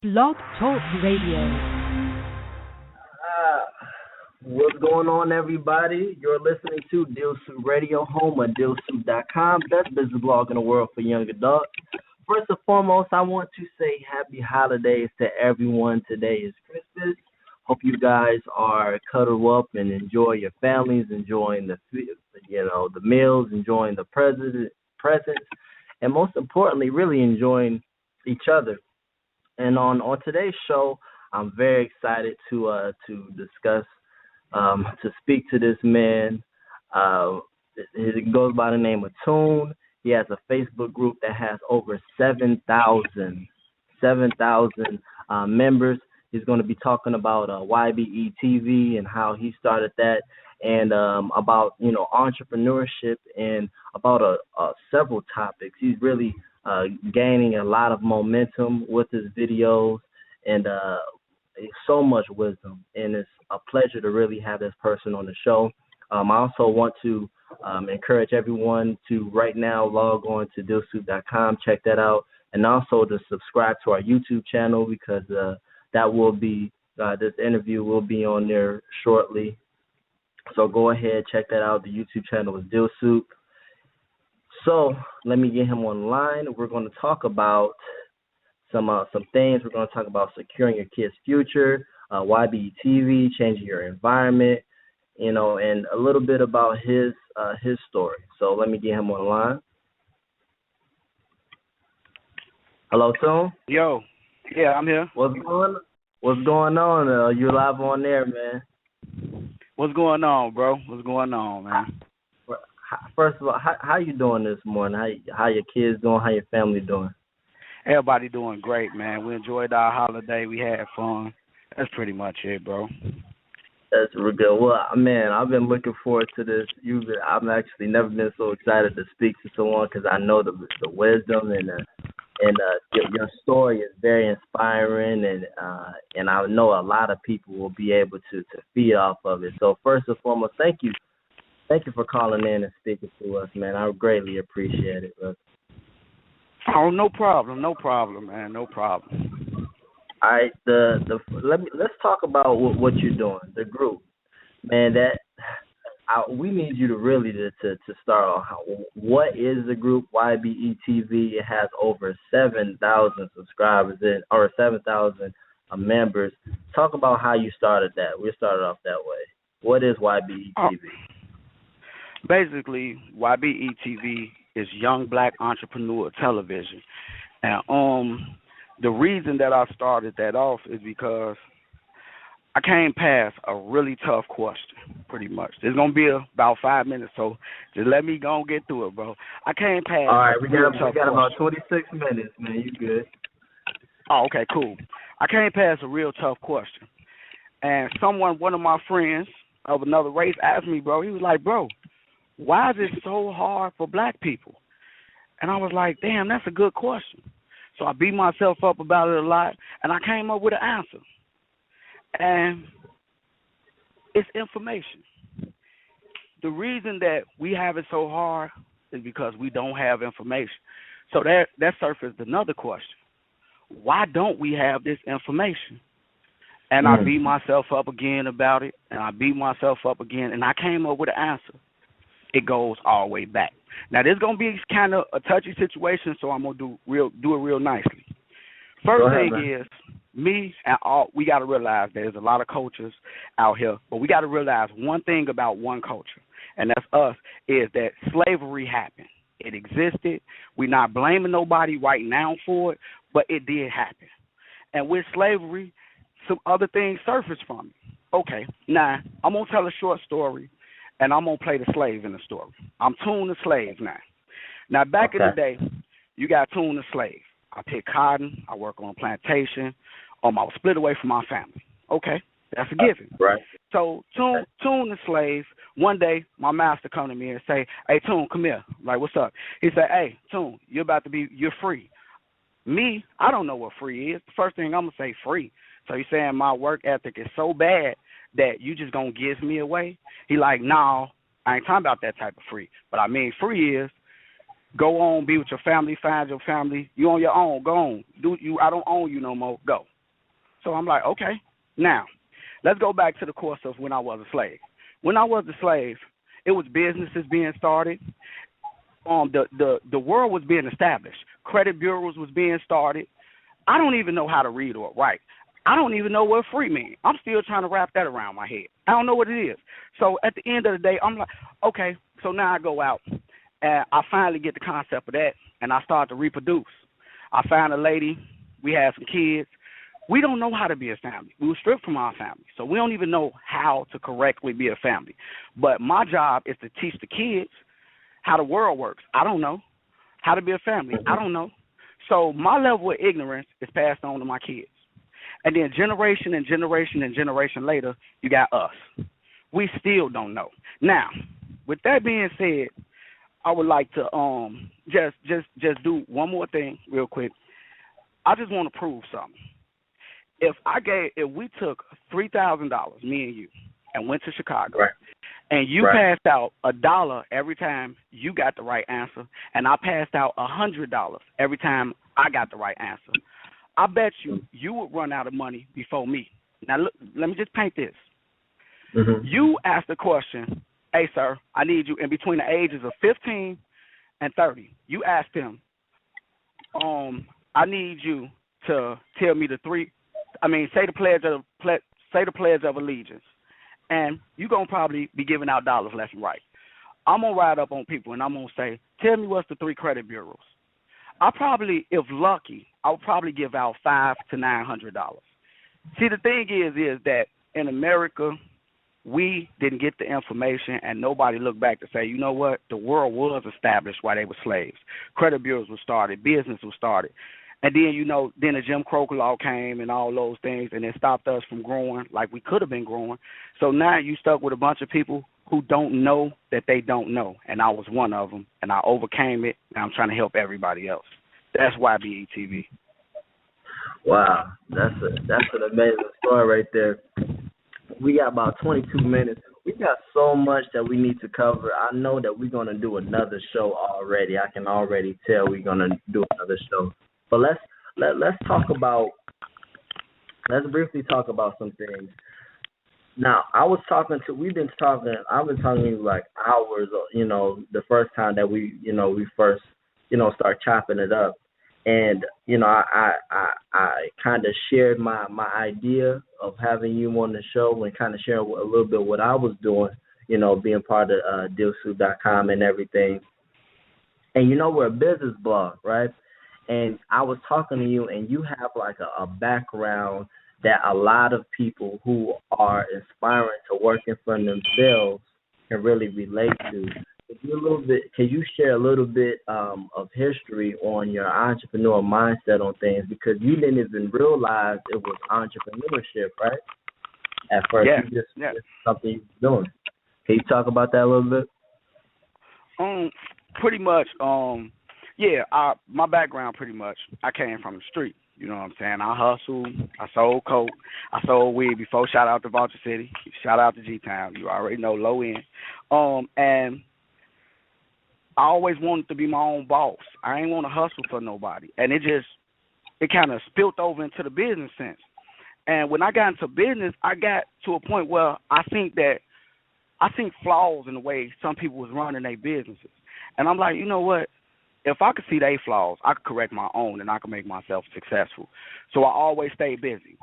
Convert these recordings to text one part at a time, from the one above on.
Blog Talk Radio. What's going on, everybody? You're listening to Dealsoop Radio, home at dealsoop.com, best business blog in the world for young adults. First and foremost, I want to say happy holidays to everyone. Today is Christmas. Hope you guys are cuddled up and enjoy your families, enjoying the meals, enjoying the presents, and most importantly, really enjoying each other. And on today's show, I'm very excited to discuss, to speak to this man. It goes by the name of Toon. He has a Facebook group that has over 7,000 members. He's going to be talking about YBE TV and how he started that, and about entrepreneurship, and about several topics. He's really gaining a lot of momentum with his videos, and so much wisdom. And it's a pleasure to really have this person on the show. I also want to encourage everyone to right now log on to dealsoop.com, check that out, and also to subscribe to our YouTube channel, because that will be this interview will be on there shortly. So go ahead, check that out. The YouTube channel is Dealsoop. So let me get him online. We're going to talk about some things. We're going to talk about securing your kid's future, YBE TV, changing your environment, and a little bit about his story. So let me get him online. Hello, Toon. Yo. Yeah, I'm here. What's going on? You live on there, man. What's going on, bro? What's going on, man? First of all, how you doing this morning? How your kids doing? How your family doing? Everybody doing great, man. We enjoyed our holiday. We had fun. That's pretty much it, bro. That's real good. Well, man, I've been looking forward to this. I've actually never been so excited to speak to someone, because I know the wisdom and your story is very inspiring, and I know a lot of people will be able to feed off of it. So first and foremost, thank you for calling in and speaking to us, man. I greatly appreciate it, bro. Oh, no problem, man, no problem. All right, let's talk about what you're doing, the group, man. We need you to really to start off. What is the group YBE TV? It has over 7,000 subscribers or 7,000 members. Talk about how you started that. We started off that way. What is YBE TV? Basically, YBE TV is Young Black Entrepreneur Television. And the reason that I started that off is because I came past a really tough question, pretty much. It's going to be about 5 minutes, so just let me go and get through it, bro. I came past All right, we got about 26 minutes, man. You good. Oh, okay, cool. I came past a real tough question. And one of my friends of another race asked me, bro, he was like, bro, why is it so hard for black people? And I was like, damn, that's a good question. So I beat myself up about it a lot, and I came up with an answer. And it's information. The reason that we have it so hard is because we don't have information. So that surfaced another question. Why don't we have this information? And I beat myself up again about it, and I beat myself up again, and I came up with an answer. It goes all the way back. Now, this is going to be kind of a touchy situation, so I'm going to do it real nicely. First thing is, me and we got to realize there's a lot of cultures out here, but we got to realize one thing about one culture, and that's us, is that slavery happened. It existed. We're not blaming nobody right now for it, but it did happen. And with slavery, some other things surfaced from it. Okay, now, I'm going to tell a short story, and I'm going to play the slave in the story. I'm Toon the slave now. Now, back in the day, you got Toon the slave. I pick cotton. I work on a plantation. I was split away from my family. Okay, that's a given. Right. So Toon the slave, one day my master come to me and say, hey, Toon, come here. I'm like, what's up? He said, hey, Toon, you're free. Me, I don't know what free is. The first thing I'm going to say, free. So he's saying my work ethic is so bad that you just going to give me away? He like, no, I ain't talking about that type of free. But I mean free is go on, be with your family, find your family. You on your own, go on. I don't own you no more, go. So I'm like, okay. Now, let's go back to the course of when I was a slave. When I was a slave, it was businesses being started. The world was being established. Credit bureaus was being started. I don't even know how to read or write. I don't even know what free means. I'm still trying to wrap that around my head. I don't know what it is. So at the end of the day, I'm like, okay, so now I go out and I finally get the concept of that, and I start to reproduce. I found a lady. We had some kids. We don't know how to be a family. We were stripped from our family, so we don't even know how to correctly be a family. But my job is to teach the kids how the world works. I don't know. How to be a family. I don't know. So my level of ignorance is passed on to my kids. And then generation and generation and generation later, you got us. We still don't know. Now, with that being said, I would like to just do one more thing real quick. I just want to prove something. If we took $3,000, me and you, and went to Chicago, Right. and you Right. passed out $1 every time you got the right answer, and I passed out $100 every time I got the right answer, I bet you would run out of money before me. Now, look, let me just paint this. Mm-hmm. You asked the question, hey, sir, I need you in between the ages of 15 and 30. You asked him, I need you to tell me say the pledge of allegiance. And you're going to probably be giving out dollars left and right. I'm going to ride up on people, and I'm going to say, tell me what's the 3 credit bureaus. I probably, if lucky, I'll probably give out $500 to $900. See, the thing is that in America, we didn't get the information, and nobody looked back to say, you know what, the world was established while they were slaves. Credit bureaus were started, business was started. And then, then the Jim Crow law came and all those things, and it stopped us from growing like we could have been growing. So now you stuck with a bunch of people who don't know that they don't know, and I was one of them, and I overcame it, and I'm trying to help everybody else. That's why BETV. Wow, that's an amazing story right there. We got about 22 minutes. We got so much that we need to cover. I know that we're gonna do another show already. I can already tell we're gonna do another show. But let's briefly talk about some things. Now, I've been talking to you like hours, the first time that we first, start chopping it up. And, I kind of shared my idea of having you on the show and kind of sharing a little bit what I was doing, being part of dealsoop.com and everything. And, we're a business blog, right? And I was talking to you, and you have like a background that a lot of people who are aspiring to working for themselves can really relate to. Can you share a little bit of history on your entrepreneurial mindset on things, because you didn't even realize it was entrepreneurship, right? At first, just something you were doing. Can you talk about that a little bit? Pretty much. My background pretty much. I came from the street. You know what I'm saying? I hustled. I sold coke. I sold weed before. Shout out to Vulture City. Shout out to G-Town. You already know, low end. And I always wanted to be my own boss. I ain't want to hustle for nobody. And it kind of spilled over into the business sense. And when I got into business, I got to a point where I think flaws in the way some people was running their businesses. And I'm like, you know what? If I could see their flaws, I could correct my own, and I could make myself successful. So I always stayed busy.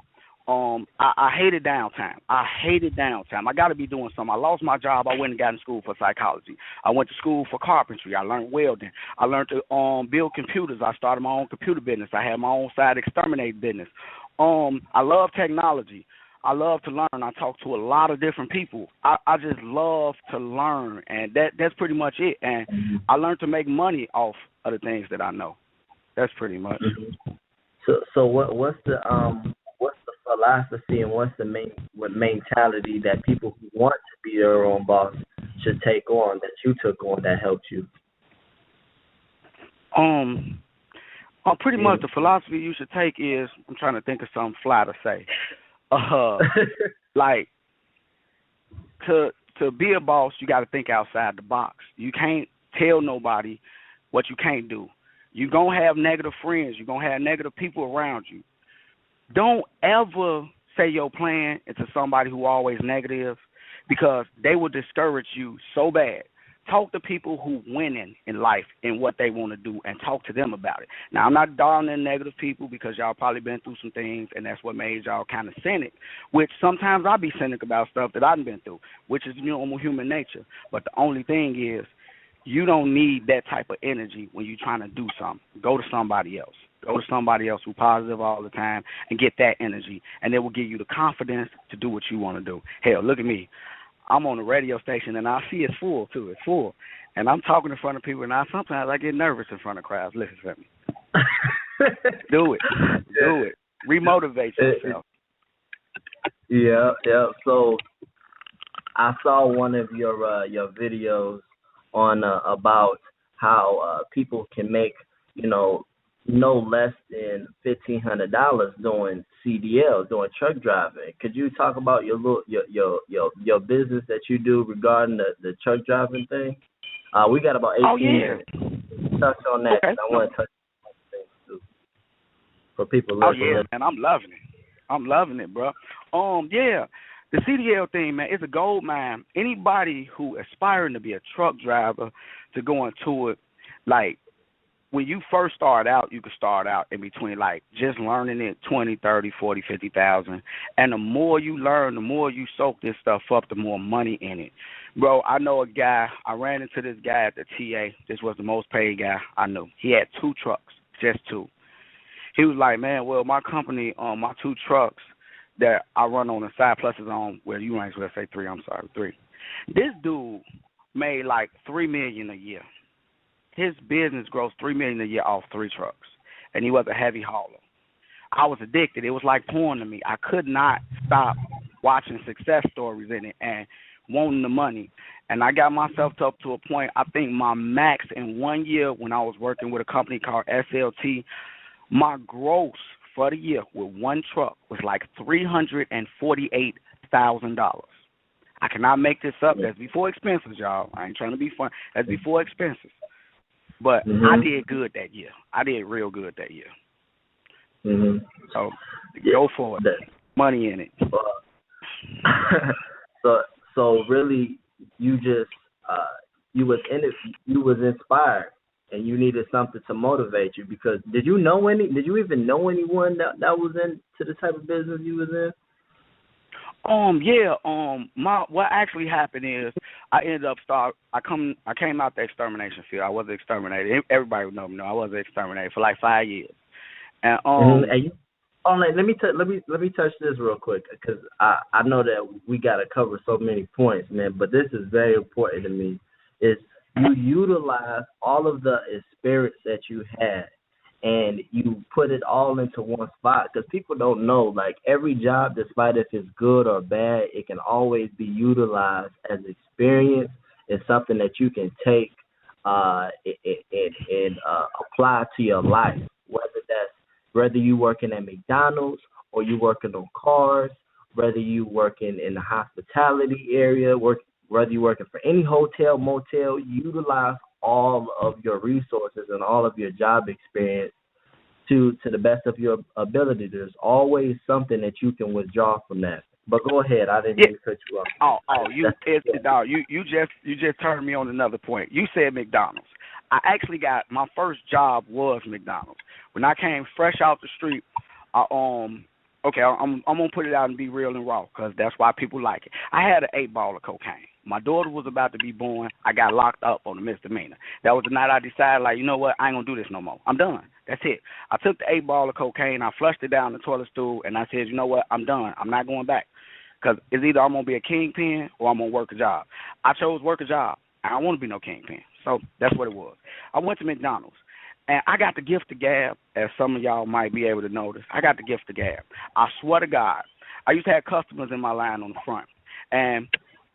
I hated downtime. I got to be doing something. I lost my job. I went and got in school for psychology. I went to school for carpentry. I learned welding. I learned to build computers. I started my own computer business. I had my own side exterminate business. I love technology. I love to learn. I talk to a lot of different people. I just love to learn, and that's pretty much it. And I learned to make money off of the things that I know. That's pretty much. Mm-hmm. So what's the philosophy and what's the mentality that people who want to be their own boss should take on, that you took on, that helped you? Pretty much the philosophy you should take is, I'm trying to think of something fly to say. Like, to be a boss, you got to think outside the box. You can't tell nobody what you can't do. You're going to have negative friends. You're going to have negative people around you. Don't ever say your plan into somebody who always negative because they will discourage you so bad. Talk to people who winning in life and what they want to do and talk to them about it. Now, I'm not downing negative people because y'all probably been through some things and that's what made y'all kind of cynic, which sometimes I be cynic about stuff that I've been through, which is normal human nature. But the only thing is you don't need that type of energy when you're trying to do something. Go to somebody else. Go to somebody else who's positive all the time and get that energy, and it will give you the confidence to do what you want to do. Hell, look at me. I'm on a radio station, and I see it's full, too. It's full. And I'm talking in front of people, and sometimes I get nervous in front of crowds. Listen to me. Do it. Do it. Remotivate yourself. Yeah, yeah. So I saw one of your videos on about how people can make, no less than $1,500 doing CDL, doing truck driving. Could you talk about your business that you do regarding the truck driving thing? We got about 18 minutes. Touch on that. Okay. I want to touch on things too for people listening. Oh yeah, man, I'm loving it. I'm loving it, bro. Yeah, the CDL thing, man, it's a gold mine. Anybody who aspiring to be a truck driver to go into it, like, when you first start out, you can start out in between, like, just learning it 20, 30, 40, 50,000. And the more you learn, the more you soak this stuff up, the more money in it. Bro, I know a guy, I ran into this guy at the TA. This was the most paid guy I knew. He had 2 trucks, just 2. He was like, man, well, my company, my 2 trucks that I run on the side, plus is on, well, you might as well say 3, I'm sorry, 3. This dude made like $3 million a year. His business grows $3 million a year off 3 trucks, and he was a heavy hauler. I was addicted. It was like porn to me. I could not stop watching success stories in it and wanting the money. And I got myself up to a point, I think my max in 1 year when I was working with a company called SLT, my gross for the year with 1 truck was like $348,000. I cannot make this up. That's before expenses, y'all. I ain't trying to be fun. That's before expenses. But I did good that year. I did real good that year. So go for it. Money in it. So really, you just you was in it. You was inspired, and you needed something to motivate you. Because did you even know anyone that was into the type of business you was in? What actually happened is I ended up I came out the extermination field. I was an exterminator. Everybody would know me. I was an exterminator for like 5 years. And let me touch this real quick because I know that we got to cover so many points, man. But this is very important to me. Is you utilize all of the experience that you had and you put it all into one spot because people don't know, like, every job, despite if it's good or bad, it can always be utilized as experience. It's something that you can take and apply to your life, whether you working at McDonald's or you working on cars, whether you working in the hospitality area, whether you working for any hotel, motel, utilize all of your resources and all of your job experience to the best of your ability. There's always something that you can withdraw from that. But go ahead. I didn't mean to cut you off. You just turned me on another point. You said McDonald's. I actually got my first job was McDonald's. When I came fresh out the street, I'm gonna put it out and be real and raw because that's why people like it. I had an 8-ball of cocaine. My daughter was about to be born. I got locked up on a misdemeanor. That was the night I decided, like, you know what? I ain't gonna do this no more. I'm done. That's it. I took the 8-ball of cocaine. I flushed it down the toilet stool, and I said, you know what? I'm done. I'm not going back because it's either I'm gonna be a kingpin or I'm gonna work a job. I chose work a job. I don't want to be no kingpin. So that's what it was. I went to McDonald's. And I got the gift of gab, as some of y'all might be able to notice. I got the gift of gab. I swear to God, I used to have customers in my line on the front. And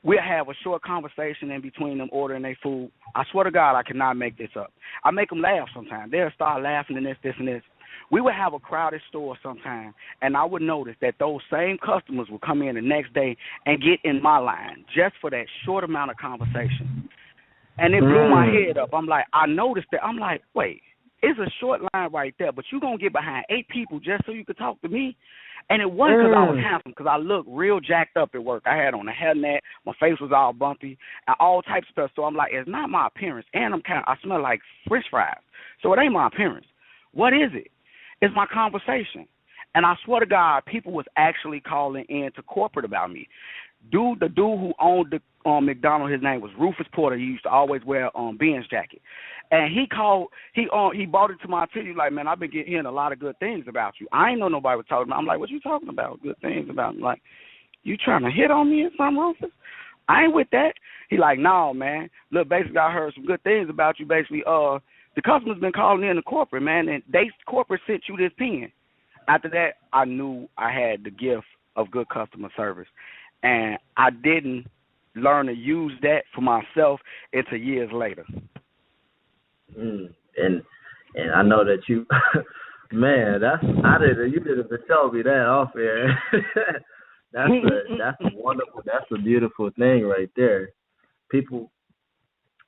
we'll have a short conversation in between them ordering their food. I swear to God, I cannot make this up. I make them laugh sometimes. They'll start laughing and this, and this. We would have a crowded store sometime, and I would notice that those same customers would come in the next day and get in my line just for that short amount of conversation. And it blew my head up. I'm like, I noticed that. I'm like, wait. It's a short line right there, but you're going to get behind 8 people just so you can talk to me? And it wasn't because I was handsome, because I looked real jacked up at work. I had on a hairnet, my face was all bumpy, and all types of stuff. So I'm like, it's not my appearance, and I smell like French fries. So it ain't my appearance. What is it? It's my conversation. And I swear to God, people was actually calling in to corporate about me. The dude who owned the McDonald's, his name was Rufus Porter. He used to always wear Ben's jacket. And he brought it to my attention, like, man, I've been hearing a lot of good things about you. I ain't know nobody was talking about. I'm like, what you talking about? Good things about me? Like, you trying to hit on me or something, Rufus? I ain't with that. He like, no, man. Look, basically, I heard some good things about you. Basically, the customer's been calling in to corporate, man, and corporate sent you this pen. After that, I knew I had the gift of good customer service. And I didn't learn to use that for myself until years later. And I know that you, man, you didn't tell me that off air. that's a wonderful, that's a beautiful thing right there. People,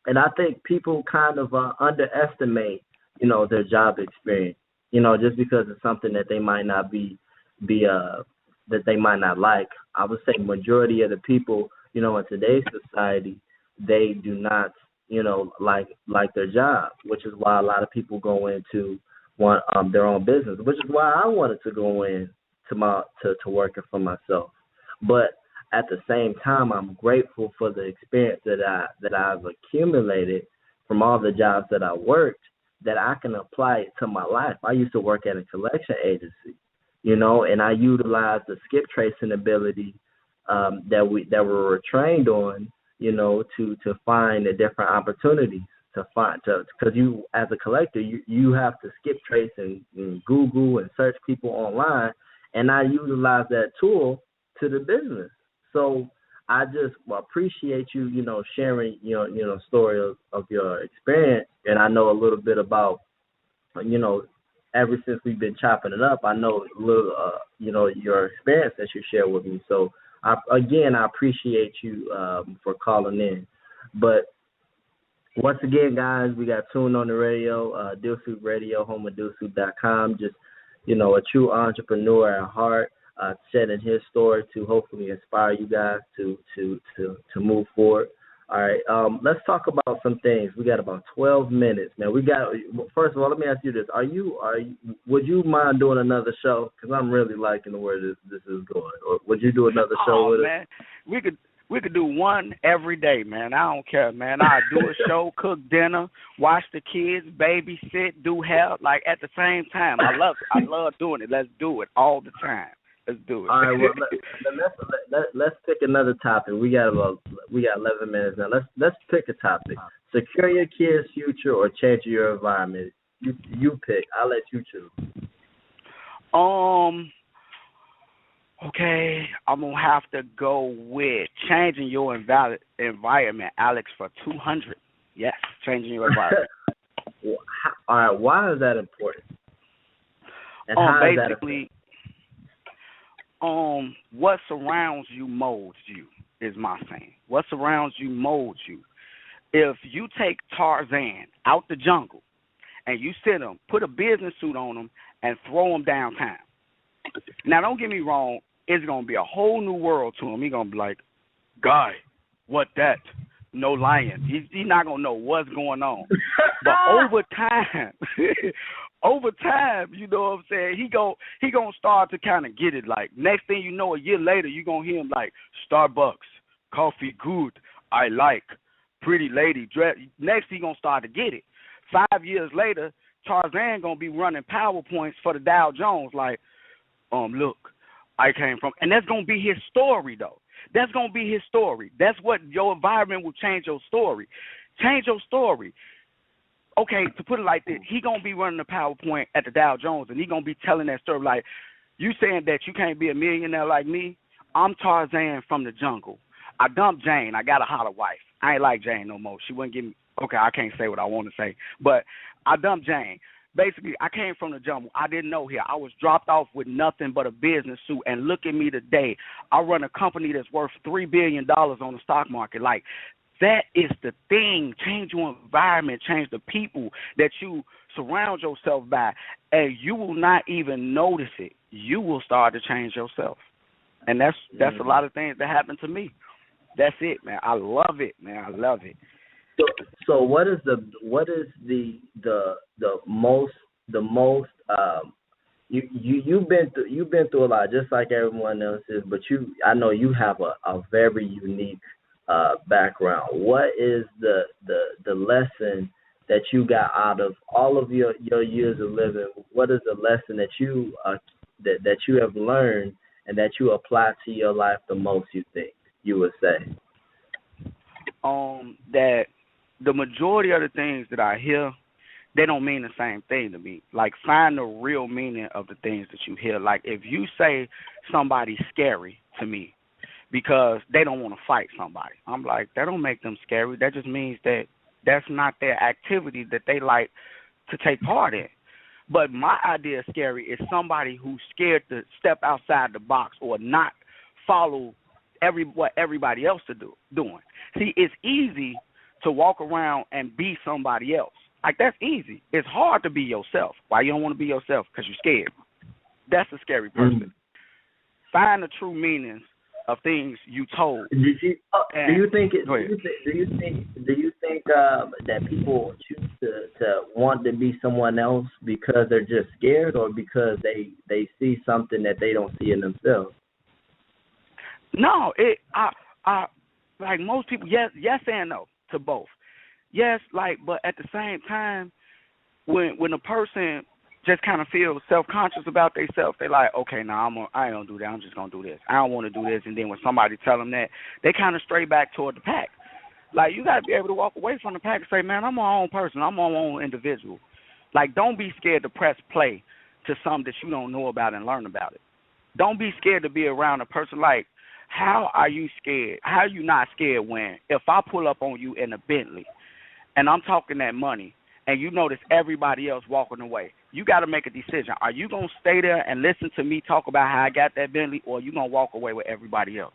and I think people kind of underestimate, their job experience. Just because it's something that they might not be that they might not like. I would say majority of the people, in today's society, they do not, like their job, which is why a lot of people go into their own business, which is why I wanted to go in to working for myself. But at the same time, I'm grateful for the experience that I've accumulated from all the jobs that I worked, that I can apply it to my life. I used to work at a collection agency, and I utilized the skip tracing ability that we were trained on, to find the different opportunities because you, as a collector, you have to skip trace and Google and search people online, and I utilize that tool to the business. So I just appreciate you, sharing your, story of your experience. And I know a little bit about, ever since we've been chopping it up, I know a little, your experience that you share with me. So I appreciate you for calling in. But once again, guys, we got Tune on the radio, Dealsoop Radio, home of dealsoop.com. Just, a true entrepreneur at heart. Sharing his story to hopefully inspire you guys to move forward. All right, let's talk about some things. We got about 12 minutes, man. First of all, let me ask you this: would you mind doing another show? Because I'm really liking the way this is going. Or would you do another show with man. Us? We could do one every day, man. I don't care, man. I do a show, cook dinner, watch the kids, babysit, do hair, like at the same time. I love it. I love doing it. Let's do it all the time. Let's do it. All right, well, let's pick another topic. We got 11 minutes now. Let's pick a topic. Secure your kids' future or change your environment. You pick. I'll let you choose. Okay, I'm gonna have to go with changing your environment, Alex, for 200. Yes, changing your environment. All right, why is that important? And how is that important? What surrounds you molds you, is my saying. What surrounds you molds you. If you take Tarzan out the jungle and you sit him, put a business suit on him, and throw him downtown. Now, don't get me wrong, it's going to be a whole new world to him. He's going to be like, guy, what that? No lion. He's not going to know what's going on. But over time, you know what I'm saying, he gonna start to kind of get it. Like, next thing you know, a year later, you're going to hear him like, Starbucks, coffee good, I like, pretty lady, dress. Next, he going to start to get it. 5 years later, Tarzan going to be running PowerPoints for the Dow Jones like, look, I came from. And that's going to be his story, though. That's going to be his story. That's what your environment will change your story. Change your story. Okay, to put it like this, he going to be running the PowerPoint at the Dow Jones, and he going to be telling that story like, you saying that you can't be a millionaire like me? I'm Tarzan from the jungle. I dumped Jane. I got a hotter wife. I ain't like Jane no more. She wouldn't give me, okay, I can't say what I want to say, but I dumped Jane. Basically, I came from the jungle. I didn't know here. I was dropped off with nothing but a business suit, and look at me today. I run a company that's worth $3 billion on the stock market. Like, that is the thing. Change your environment. Change the people that you surround yourself by, and you will not even notice it. you will start to change yourself. And that's a lot of things that happen to me. That's it, man. I love it, man. I love it. So, so what is the most you've been through a lot just like everyone else is, but I know you have a very unique background. What is the lesson that you got out of all of your years of living? What is the lesson that that you have learned and that you apply to your life the most, you think you would say? That the majority of the things that I hear, they don't mean the same thing to me. Like, find the real meaning of the things that you hear. Like, if you say somebody's scary to me because they don't want to fight somebody, I'm like, that don't make them scary. That just means that that's not their activity that they like to take part in. But my idea of scary is somebody who's scared to step outside the box or not follow what everybody else doing. See, it's easy to walk around and be somebody else. Like, that's easy. It's hard to be yourself. Why you don't want to be yourself? Because you're scared. That's a scary person. Find the true meanings of things you told. Do you think that people choose to want to be someone else because they're just scared, or because they see something that they don't see in themselves? No, I like most people, yes and no to both. Yes, like, but at the same time, when a person just kind of feels self-conscious about themselves, they like, okay, now I ain't gonna do that. I'm just gonna do this. I don't want to do this. And then when somebody tell them that, they kind of stray back toward the pack. Like, you gotta be able to walk away from the pack and say, man, I'm my own person. I'm my own individual. Like, don't be scared to press play to something that you don't know about and learn about it. Don't be scared to be around a person. Like, how are you scared? How are you not scared when if I pull up on you in a Bentley and I'm talking that money and you notice everybody else walking away? You got to make a decision. Are you going to stay there and listen to me talk about how I got that Bentley, or are you going to walk away with everybody else?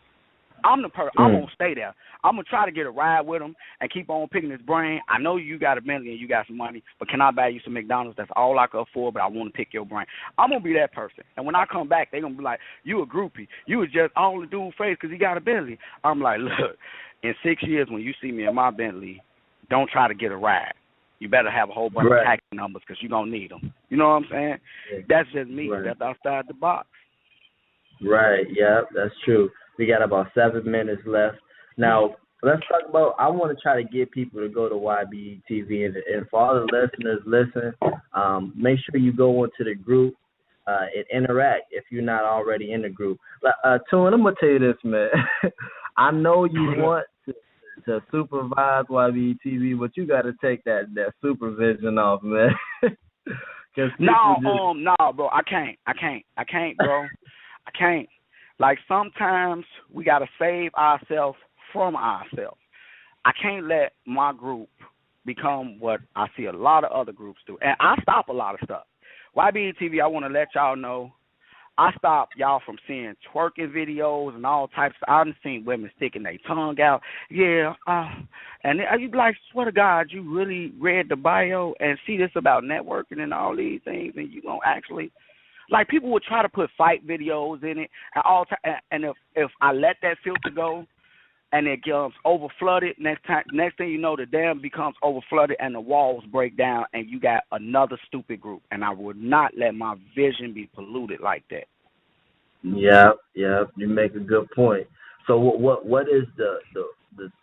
I'm the person. I'm going to stay there. I'm going to try to get a ride with him and keep on picking his brain. I know you got a Bentley and you got some money, but can I buy you some McDonald's? That's all I can afford, but I want to pick your brain. I'm going to be that person. And when I come back, they're going to be like, you a groupie. You was just all the dude face because he got a Bentley. I'm like, look, in 6 years when you see me in my Bentley, don't try to get a ride. You better have a whole bunch of tax numbers because you're going to need them. You know what I'm saying? Yeah. That's just me. Right. That's outside the box. Right, yeah, that's true. We got about 7 minutes left. Now, let's talk about, I want to try to get people to go to YBE TV. And for all the listeners, listen, make sure you go into the group and interact if you're not already in the group. Tune, I'm going to tell you this, man. I know you want to supervise YBE TV, but you got to take that supervision off, man. No, bro, I can't, bro. I can't. Like, sometimes we got to save ourselves from ourselves. I can't let my group become what I see a lot of other groups do. And I stop a lot of stuff. YBE TV, I want to let y'all know, I stop y'all from seeing twerking videos and all types. I've seen women sticking their tongue out. Yeah. And you be like, swear to God, you really read the bio and see this about networking and all these things, and you going to actually... Like, people would try to put fight videos in it, and if I let that filter go, and it becomes over flooded, next thing you know, the dam becomes over flooded, and the walls break down, and you got another stupid group. And I would not let my vision be polluted like that. Yeah, you make a good point. So what is the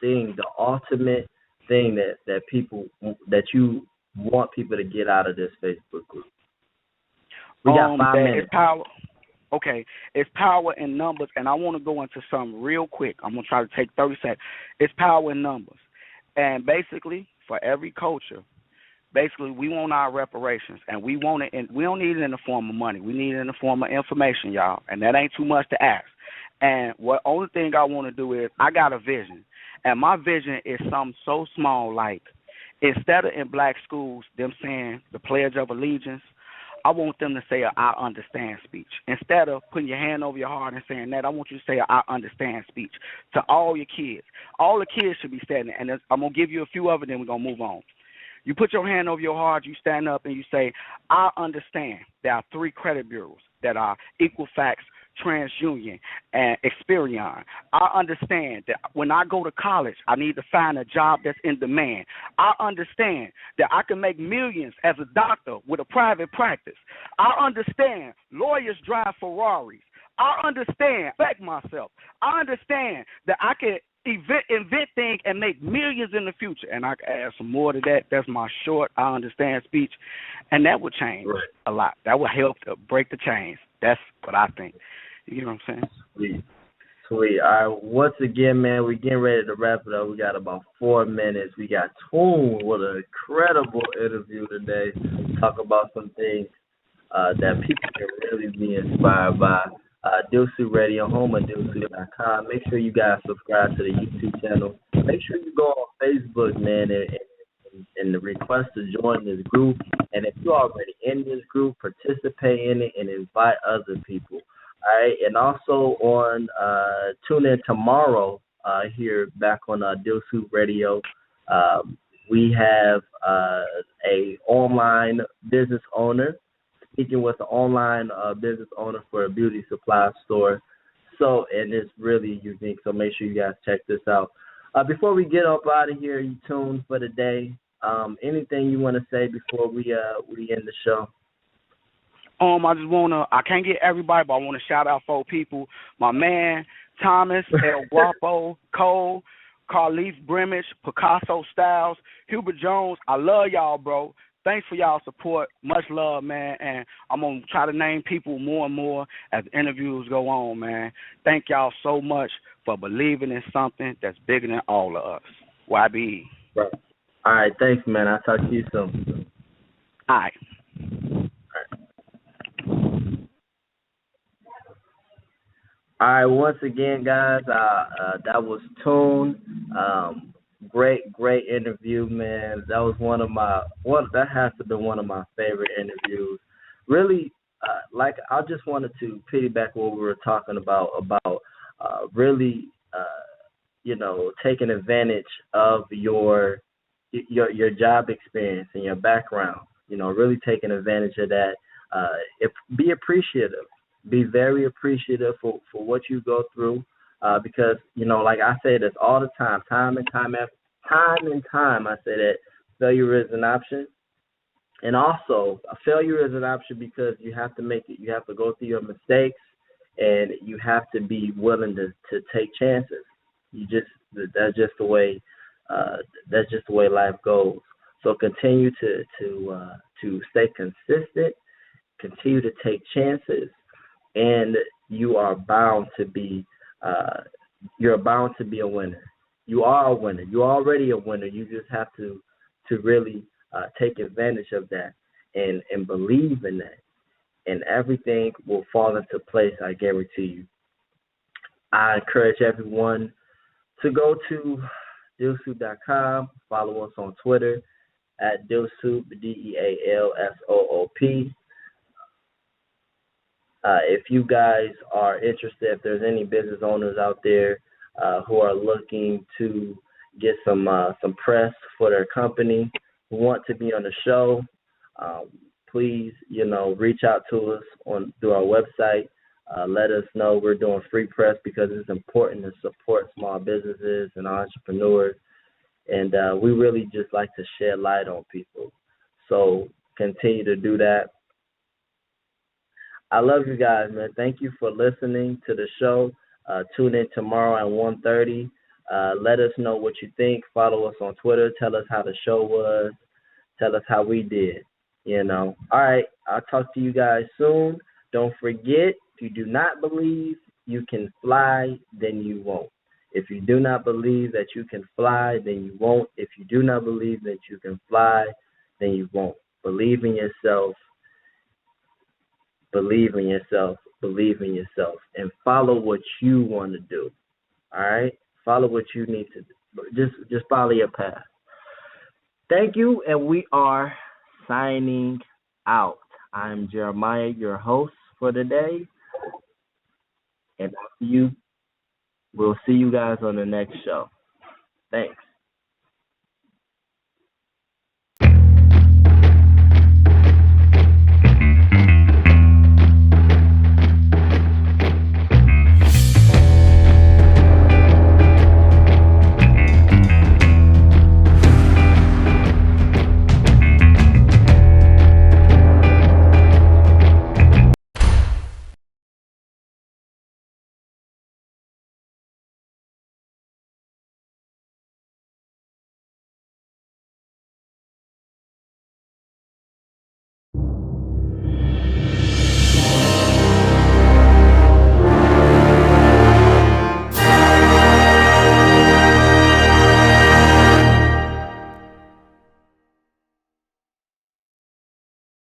thing, the ultimate thing that you want people to get out of this Facebook group? We got 5 minutes. It's power. Okay, it's power in numbers, and I want to go into something real quick. I'm going to try to take 30 seconds. It's power in numbers. And basically, for every culture, we want our reparations, and we want it. We don't need it in the form of money. We need it in the form of information, y'all, and that ain't too much to ask. And what only thing I want to do is I got a vision, and my vision is something so small, like instead of in black schools, them saying the Pledge of Allegiance, I want them to say a I understand speech. Instead of putting your hand over your heart and saying that, I want you to say a I understand speech to all your kids. All the kids should be standing, and I'm going to give you a few of it, then we're going to move on. You put your hand over your heart, you stand up, and you say, I understand there are 3 credit bureaus. that are Equifax, TransUnion, and Experian. I understand that when I go to college, I need to find a job that's in demand. I understand that I can make millions as a doctor with a private practice. I understand lawyers drive Ferraris. I understand, back myself. I understand that I can invent things and make millions in the future. And I can add some more to that. That's my short, I understand speech. And that would change a lot. That would help to break the chains. That's what I think. You know what I'm saying? Sweet. Sweet. All right. Once again, man, we're getting ready to wrap it up. We got about 4 minutes. We got Toon with an incredible interview today. Talk about some things that people can really be inspired by. Dealsoop Radio, home of dealsoop.com. Make sure you guys subscribe to the YouTube channel. Make sure you go on Facebook, man, and request to join this group. And if you're already in this group, participate in it and invite other people. All right, and also on tune in tomorrow here back on Dealsoop Radio. We have a online business owner speaking with an online business owner for a beauty supply store. So, and it's really unique. So make sure you guys check this out. Before we get up out of here, you tuned for the day. Anything you want to say before we end the show? I can't get everybody, but I want to shout out 4 people. My man, Thomas, El Guapo, Cole, Carlise Brimage, Picasso Styles, Hubert Jones. I love y'all, bro. Thanks for y'all support. Much love, man. And I'm going to try to name people more and more as interviews go on, man. Thank y'all so much for believing in something that's bigger than all of us. YBE. Right. All right. Thanks, man. I'll talk to you soon. All right. All right, once again, guys, that was Toon. Great interview, man. That was that has to be one of my favorite interviews. Really, I just wanted to piggyback what we were talking about really, taking advantage of your job experience and your background. Really taking advantage of that. Be appreciative. Be very appreciative for what you go through, because like I say this all the time, time and time, I say that failure is an option, and also a failure is an option because you have to make it. You have to go through your mistakes, and you have to be willing to take chances. That's just the way life goes. So continue to stay consistent, continue to take chances. And you are bound to be a winner. You are a winner. You're already a winner. You just have to really take advantage of that and believe in that. And everything will fall into place, I guarantee you. I encourage everyone to go to dealsoop.com, follow us on Twitter at dealsoop, DEALSOOP. If you guys are interested, if there's any business owners out there who are looking to get some press for their company, who want to be on the show, please, reach out to us through our website. Let us know. We're doing free press because it's important to support small businesses and entrepreneurs, and we really just like to shed light on people. So continue to do that. I love you guys, man. Thank you for listening to the show. Tune in tomorrow at 1:30. Let us know what you think. Follow us on Twitter. Tell us how the show was. Tell us how we did. All right. I'll talk to you guys soon. Don't forget, if you do not believe you can fly, then you won't. If you do not believe that you can fly, then you won't. If you do not believe that you can fly, then you won't. Believe in yourself. Believe in yourself, and follow what you want to do. All right? Follow what you need to do. Just follow your path. Thank you, and we are signing out. I'm Jeremiah, your host for today, and we'll see you guys on the next show. Thanks.